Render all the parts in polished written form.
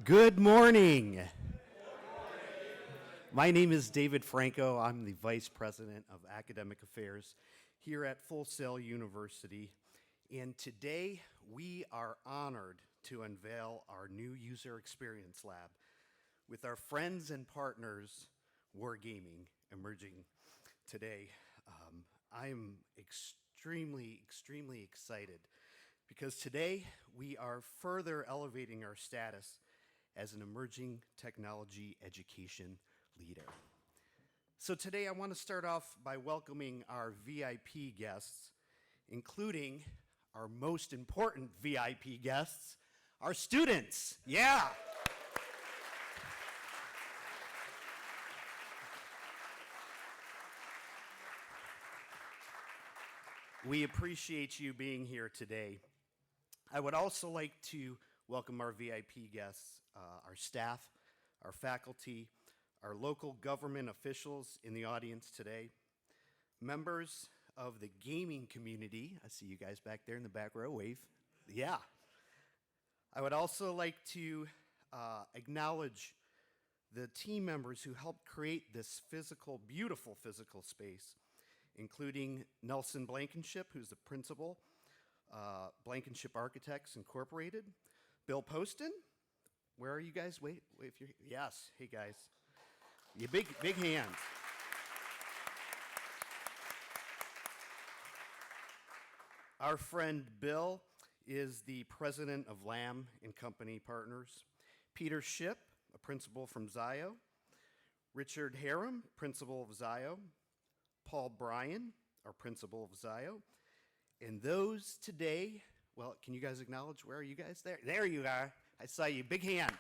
Good morning. My name is David Franco. I'm the Vice President of Academic Affairs here at Full Sail University. And today we are honored to unveil our new user experience lab with our friends and partners, Wargaming, emerging today. I am extremely excited because today we are further elevating our status as an emerging technology education leader. So today I want to start off by welcoming our VIP guests, including our most important VIP guests, our students. Yeah. We appreciate you being here today. I would also like to welcome our VIP guests, our staff, our faculty, our local government officials in the audience today, members of the gaming community. I see you guys back there in the back row, wave. Yeah. I would also like to acknowledge the team members who helped create this beautiful physical space, including Nelson Blankenship, who's the principal, Blankenship Architects Incorporated, Bill Poston. Where are you guys? Wait, if you're, yes, hey guys. You big hand. Our friend Bill is the president of Lamb and Company Partners. Peter Ship, a principal from Zio. Richard Harem, principal of Zio. Paul Bryan, our principal of Zio. And those today, well, can you guys acknowledge, where are you guys? There you are. I saw you, big hand.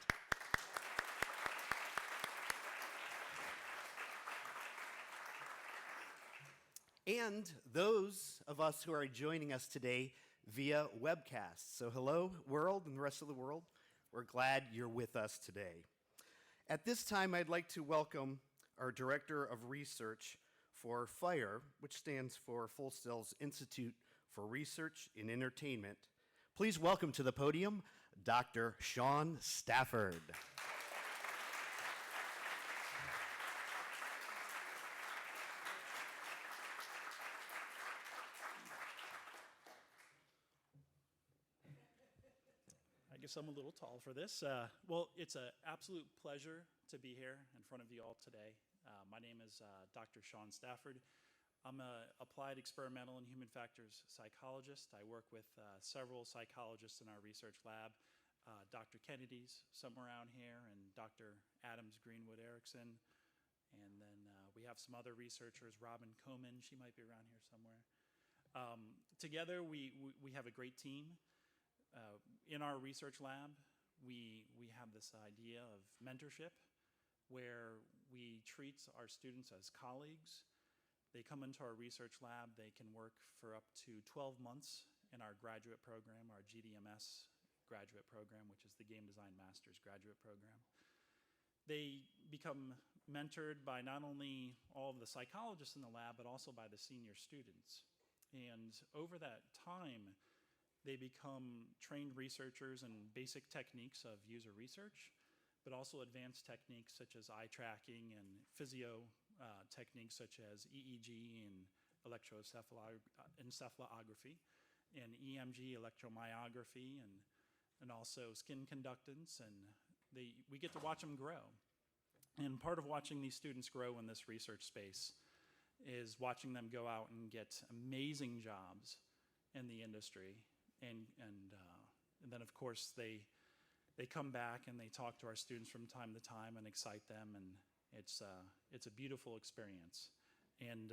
And those of us who are joining us today via webcast. So hello, world and the rest of the world. We're glad you're with us today. At this time, I'd like to welcome our Director of Research for FIRE, which stands for Full Sail's Institute for Research in Entertainment. Please welcome to the podium, Dr. Sean Stafford. I guess I'm a little tall for this. Well, it's an absolute pleasure to be here in front of you all today. My name is Dr. Sean Stafford. I'm an applied experimental and human factors psychologist. I work with several psychologists in our research lab. Dr. Kennedy's somewhere around here, and Dr. Adams Greenwood Erickson. And then we have some other researchers, Robin Komen, she might be around here somewhere. Together, we have a great team. In our research lab, we have this idea of mentorship, where we treat our students as colleagues. They come into our research lab, they can work for up to 12 months in our graduate program, our GDMS graduate program, which is the Game Design Master's graduate program. They become mentored by not only all of the psychologists in the lab, but also by the senior students. And over that time, they become trained researchers in basic techniques of user research, but also advanced techniques such as eye tracking and physio techniques such as EEG and encephalography, and EMG electromyography, and also skin conductance, and we get to watch them grow. And part of watching these students grow in this research space is watching them go out and get amazing jobs in the industry, and then of course they come back and they talk to our students from time to time and excite them, and it's a beautiful experience. And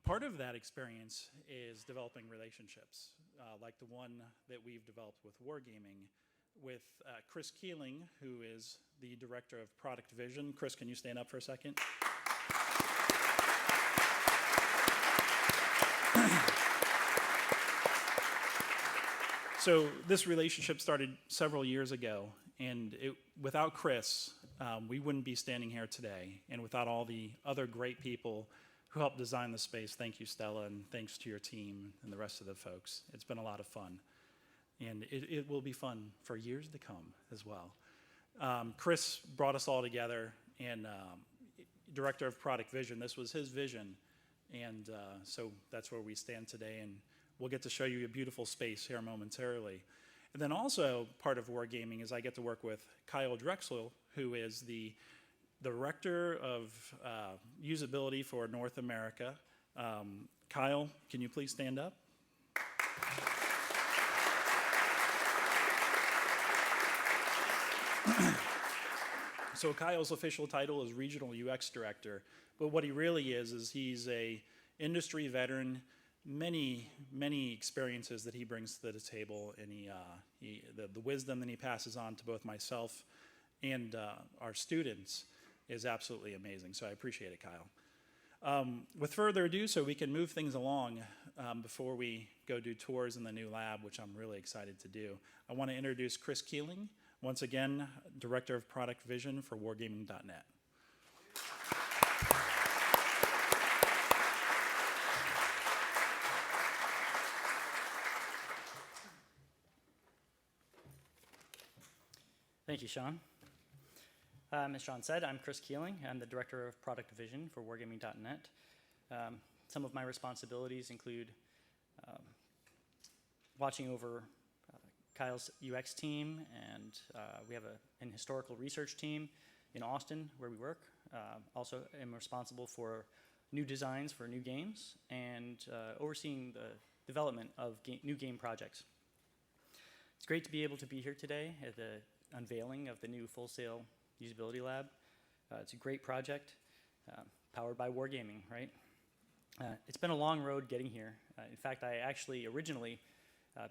part of that experience is developing relationships, like the one that we've developed with Wargaming, with Chris Keeling, who is the Director of Product Vision. Chris, can you stand up for a second? So this relationship started several years ago, and without Chris, we wouldn't be standing here today. And without all the other great people who helped design the space, thank you, Stella, and thanks to your team and the rest of the folks. It's been a lot of fun. And it will be fun for years to come as well. Chris brought us all together, and Director of Product Vision, this was his vision, and so that's where we stand today, and we'll get to show you a beautiful space here momentarily. And then also part of Wargaming is I get to work with Kyle Drexel, who is the Director of Usability for North America. Kyle, can you please stand up? So Kyle's official title is Regional UX Director, but what he really is he's a industry veteran, many experiences that he brings to the table, and the wisdom that he passes on to both myself and our students is absolutely amazing. So I appreciate it, Kyle. With further ado, so we can move things along before we go do tours in the new lab, which I'm really excited to do. I want to introduce Chris Keeling, once again, Director of Product Vision for Wargaming.net. Thank you, Sean. As Sean said, I'm Chris Keeling. I'm the Director of Product Division for Wargaming.net. Some of my responsibilities include watching over Kyle's UX team, and we have an historical research team in Austin where we work. Also, am responsible for new designs for new games and overseeing the development of new game projects. It's great to be able to be here today at the unveiling of the new Full Sail Usability Lab. It's a great project, powered by Wargaming, right? It's been a long road getting here. In fact, I actually originally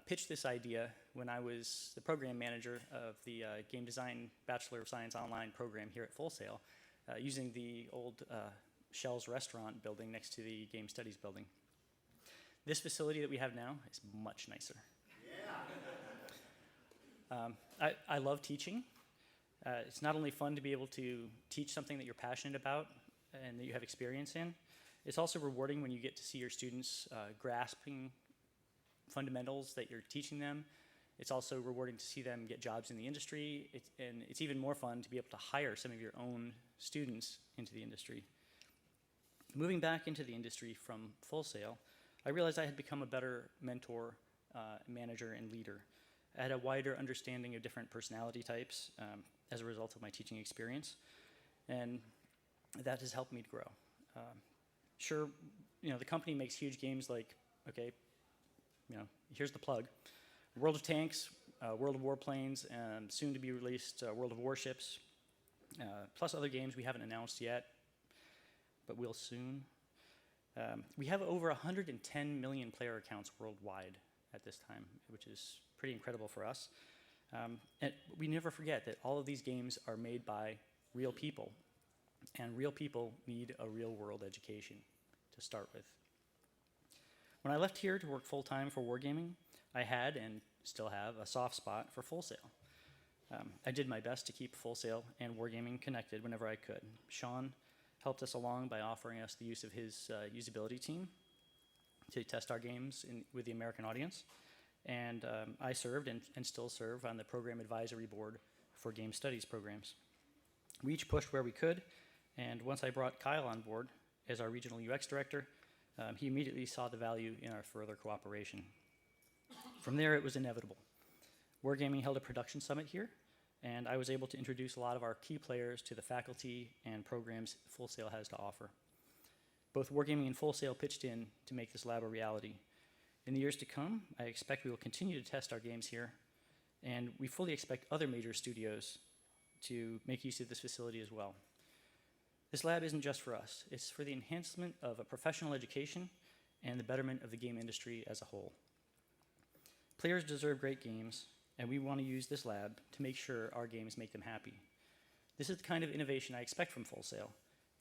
pitched this idea when I was the program manager of the Game Design Bachelor of Science online program here at Full Sail, using the old Shell's restaurant building next to the Game Studies building. This facility that we have now is much nicer. Yeah. I love teaching. It's not only fun to be able to teach something that you're passionate about and that you have experience in, it's also rewarding when you get to see your students grasping fundamentals that you're teaching them. It's also rewarding to see them get jobs in the industry, and it's even more fun to be able to hire some of your own students into the industry. Moving back into the industry from Full Sail, I realized I had become a better mentor, manager, and leader. I had a wider understanding of different personality types as a result of my teaching experience, and that has helped me to grow. Sure, the company makes huge games like, okay, here's the plug: World of Tanks, World of Warplanes, and soon to be released World of Warships, plus other games we haven't announced yet, but will soon. We have over 110 million player accounts worldwide at this time, which is pretty incredible for us. And we never forget that all of these games are made by real people, and real people need a real world education to start with. When I left here to work full-time for Wargaming, I had, and still have, a soft spot for Full Sail. I did my best to keep Full Sail and Wargaming connected whenever I could. Sean helped us along by offering us the use of his usability team to test our games with the American audience. And I served and still serve on the program advisory board for game studies programs. We each pushed where we could, and once I brought Kyle on board as our regional UX director, he immediately saw the value in our further cooperation. From there, it was inevitable. Wargaming held a production summit here, and I was able to introduce a lot of our key players to the faculty and programs Full Sail has to offer. Both Wargaming and Full Sail pitched in to make this lab a reality. In the years to come, I expect we will continue to test our games here, and we fully expect other major studios to make use of this facility as well. This lab isn't just for us. It's for the enhancement of a professional education and the betterment of the game industry as a whole. Players deserve great games, and we want to use this lab to make sure our games make them happy. This is the kind of innovation I expect from Full Sail,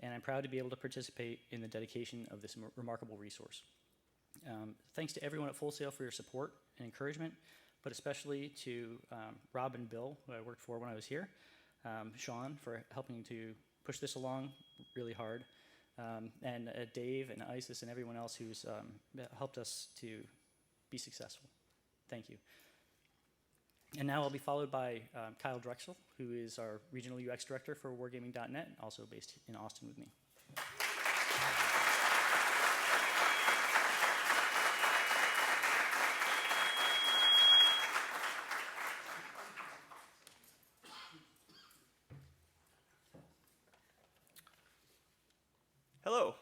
and I'm proud to be able to participate in the dedication of this remarkable resource. Thanks to everyone at Full Sail for your support and encouragement, but especially to Rob and Bill, who I worked for when I was here, Sean for helping to push this along really hard, and Dave and Isis and everyone else who's helped us to be successful. Thank you. And now I'll be followed by Kyle Drexel, who is our regional UX director for Wargaming.net, also based in Austin with me. Hello.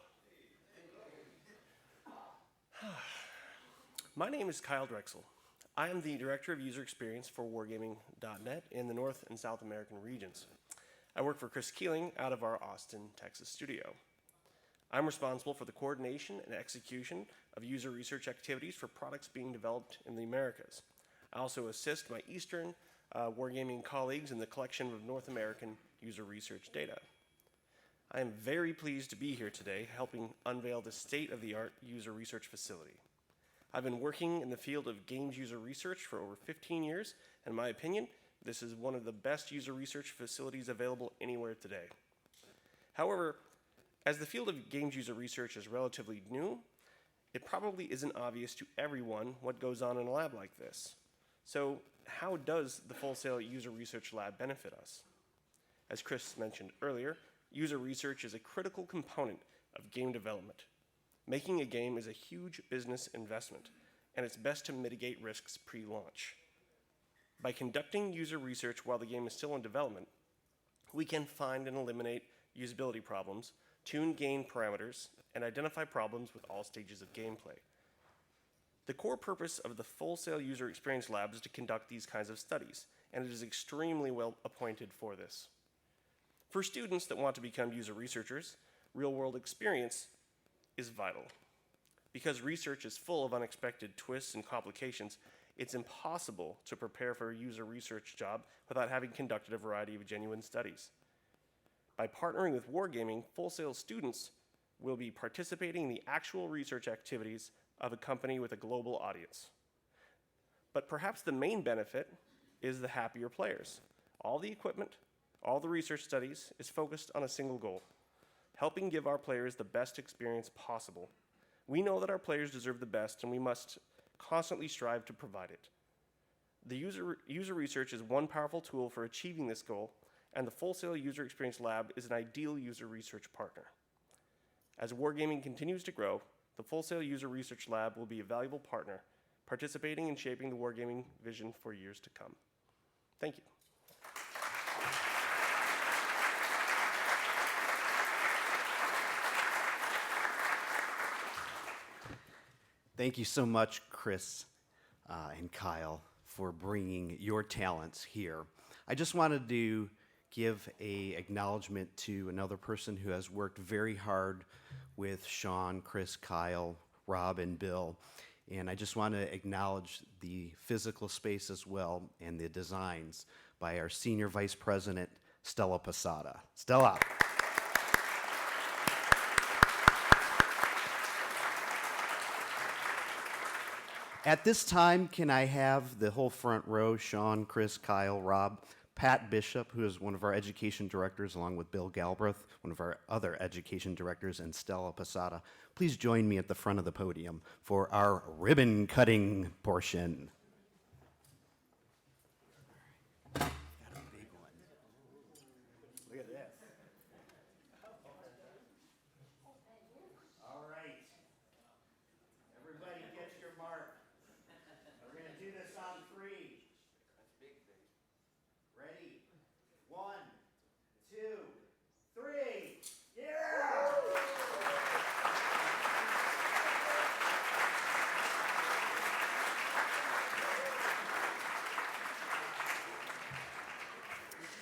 My name is Kyle Drexel. I am the Director of User Experience for Wargaming.net in the North and South American regions. I work for Chris Keeling out of our Austin, Texas studio. I'm responsible for the coordination and execution of user research activities for products being developed in the Americas. I also assist my Eastern Wargaming colleagues in the collection of North American user research data. I am very pleased to be here today helping unveil the state-of-the-art user research facility. I've been working in the field of games user research for over 15 years, and in my opinion, this is one of the best user research facilities available anywhere today. However, as the field of games user research is relatively new, it probably isn't obvious to everyone what goes on in a lab like this. So how does the Full Sail User Research Lab benefit us? As Chris mentioned earlier, user research is a critical component of game development. Making a game is a huge business investment, and it's best to mitigate risks pre-launch. By conducting user research while the game is still in development, we can find and eliminate usability problems, tune game parameters, and identify problems with all stages of gameplay. The core purpose of the Full Sail User Experience Lab is to conduct these kinds of studies, and it is extremely well appointed for this. For students that want to become user researchers, real-world experience is vital. Because research is full of unexpected twists and complications, it's impossible to prepare for a user research job without having conducted a variety of genuine studies. By partnering with Wargaming, Full Sail students will be participating in the actual research activities of a company with a global audience. But perhaps the main benefit is the happier players. All the equipment, all the research studies is focused on a single goal: helping give our players the best experience possible. We know that our players deserve the best, and we must constantly strive to provide it. The user research is one powerful tool for achieving this goal, and the Full Sail User Experience Lab is an ideal user research partner. As Wargaming continues to grow, the Full Sail User Research Lab will be a valuable partner, participating in shaping the Wargaming vision for years to come. Thank you. Thank you so much, Chris and Kyle, for bringing your talents here. I just wanted to give an acknowledgement to another person who has worked very hard with Sean, Chris, Kyle, Rob, and Bill. And I just want to acknowledge the physical space as well and the designs by our Senior Vice President, Stella Posada. Stella. At this time, can I have the whole front row, Sean, Chris, Kyle, Rob, Pat Bishop, who is one of our education directors, along with Bill Galbraith, one of our other education directors, and Stella Posada. Please join me at the front of the podium for our ribbon cutting portion. Got a big one. Look at this. All right. Everybody get your mark. We're going to do this on 3. Ready? 1, 2, 3. Yeah!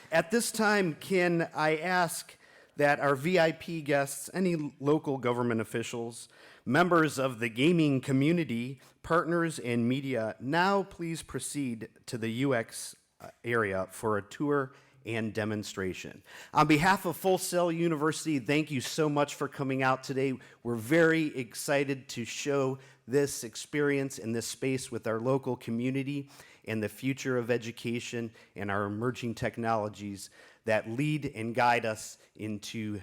At this time, can I ask that our VIP guests, any local government officials, members of the gaming community, partners, and media, now please proceed to the UX area for a tour and demonstration. On behalf of Full Sail University, thank you so much for coming out today. We're very excited to show this experience in this space with our local community and the future of education and our emerging technologies that lead and guide us into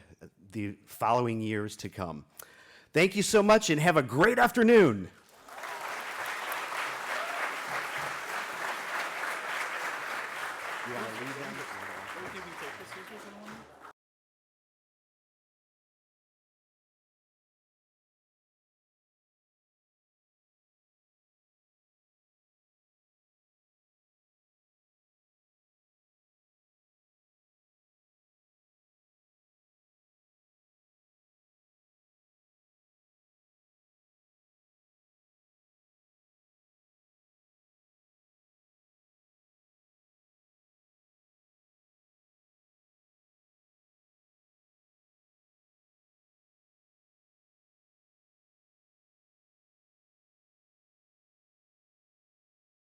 the following years to come. Thank you so much and have a great afternoon. Okay, we take the scissors in one?